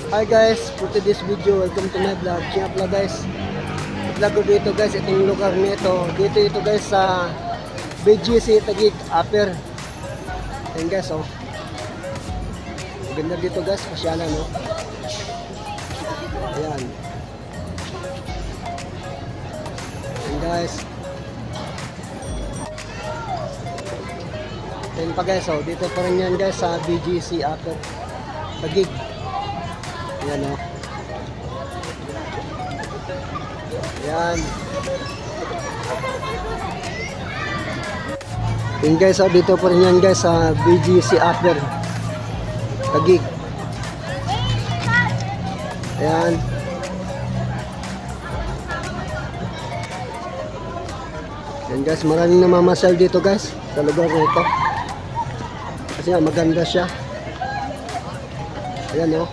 Hi guys, for today's video, welcome to my vlog. Siya pala guys, vlog ko dito guys, itong lugar nito. Dito ito guys sa BGC Taguig Upper. Ayan guys, oh. Ganda dito guys, pasyalan, no? Ayan. Ayan guys. Ayan pa guys, oh. Dito pa rin yan guys sa BGC Upper Taguig. Ayan, oh. Ayan. Ayan guys, oh. Dito pa rin yan guys sa BGC Upper Taguig. Ayan. Ayan guys, maraming namamasyal dito guys sa lugar na ito. Kasi nga maganda siya. Ayan, oh.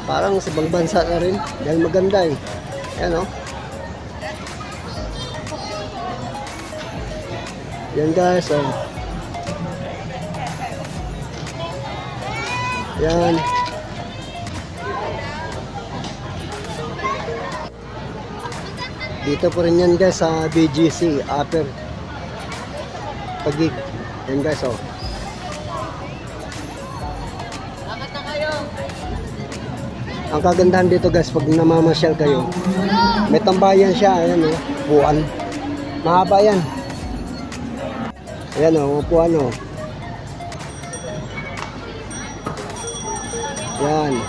Parang sa ibang bansa na rin dahil maganda eh. Ayan, oh. Ayan guys, oh. Ayan. Dito po rin yan guys sa BGC Upper Taguig. Ayan guys, oh. Ang kagandahan dito guys, pag namamasyal kayo, may tambayan siya. Ayan, oh, upuan. Mahaba yan. Ayan, oh, upuan, oh. Ayan.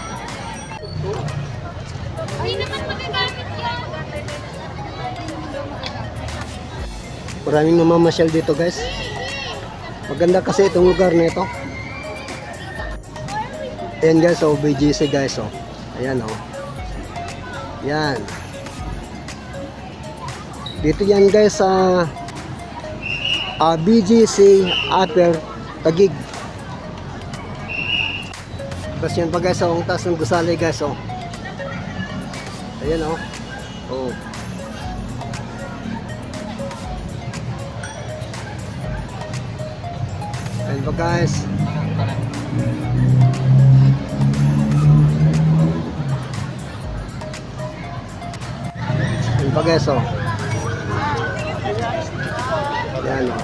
Maraming namamasyal dito guys. Maganda kasi itong lugar nito. Ayan guys, oh, BGC guys, oh. Ayan, oh. Yan. Dito yan guys sa BGC Upper Taguig. Tapos yan pa guys, oh, ang taas ng gusali guys, oh. Ayan, oh. Oh. Ayan pa guys. Ayan pa guys, oh. Ayan, oh.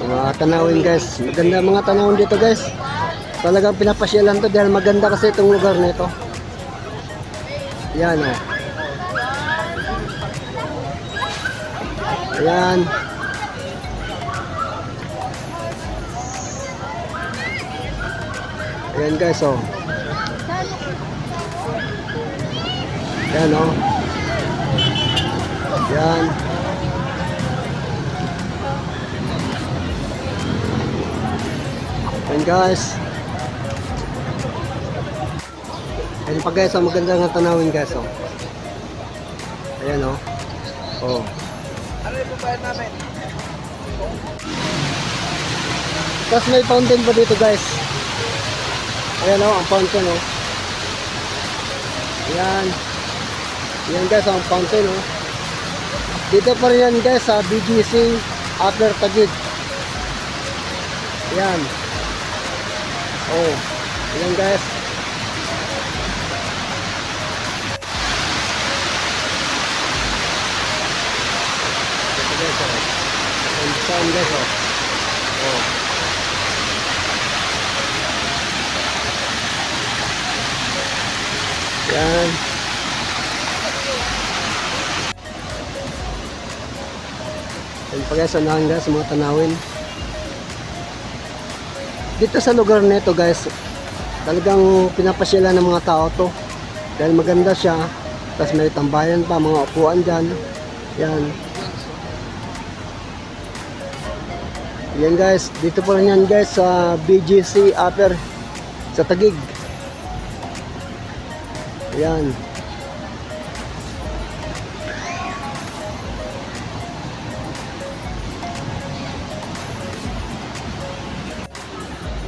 Mga tanawin guys. Maganda mga tanawin dito guys. Talagang pinapasyalan to dahil maganda kasi itong lugar nito. Ayan, oh. Ayan. Ayan guys, oh. Ayan, oh. Ayan. Ayan guys. Ayan pa guys, oh. Maganda nga tanawin guys, oh. Ayan, oh. Oh. Ano yung pupayan namin? Tapos may fountain pa dito guys. Ayan, oh, ang fountain, oh. Ayan. Ayan guys, ang fountain, oh. Dito pa rin yan guys sa BGC Upper Taguig. Ayan. Oh. Ayan guys. Ito guys, oh. Ayan saan guys, oh. Oh. Ayan. Ayan pa guys, anahan guys, mga tanawin. Dito sa lugar nito guys, talagang pinapasyalan ng mga tao to. Dahil maganda siya. Tapos may tambayan pa, mga upuan dyan. Ayan. Ayan guys, dito po rin yan guys sa BGC Upper sa Taguig. Ayan.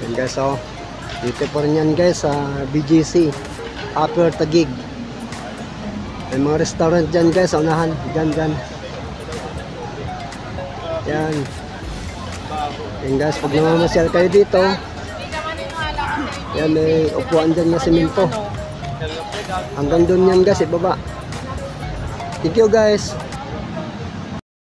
Ayan guys, oh. Dito po rin yan guys sa BGC Upper Taguig. May mga restaurant dyan guys, unahan. Dyan. Yan. Yan guys, pag namamasyal kayo dito, Yan, may upuan dyan na simento. Hanggang doon yan guys, ibaba. Thank you guys.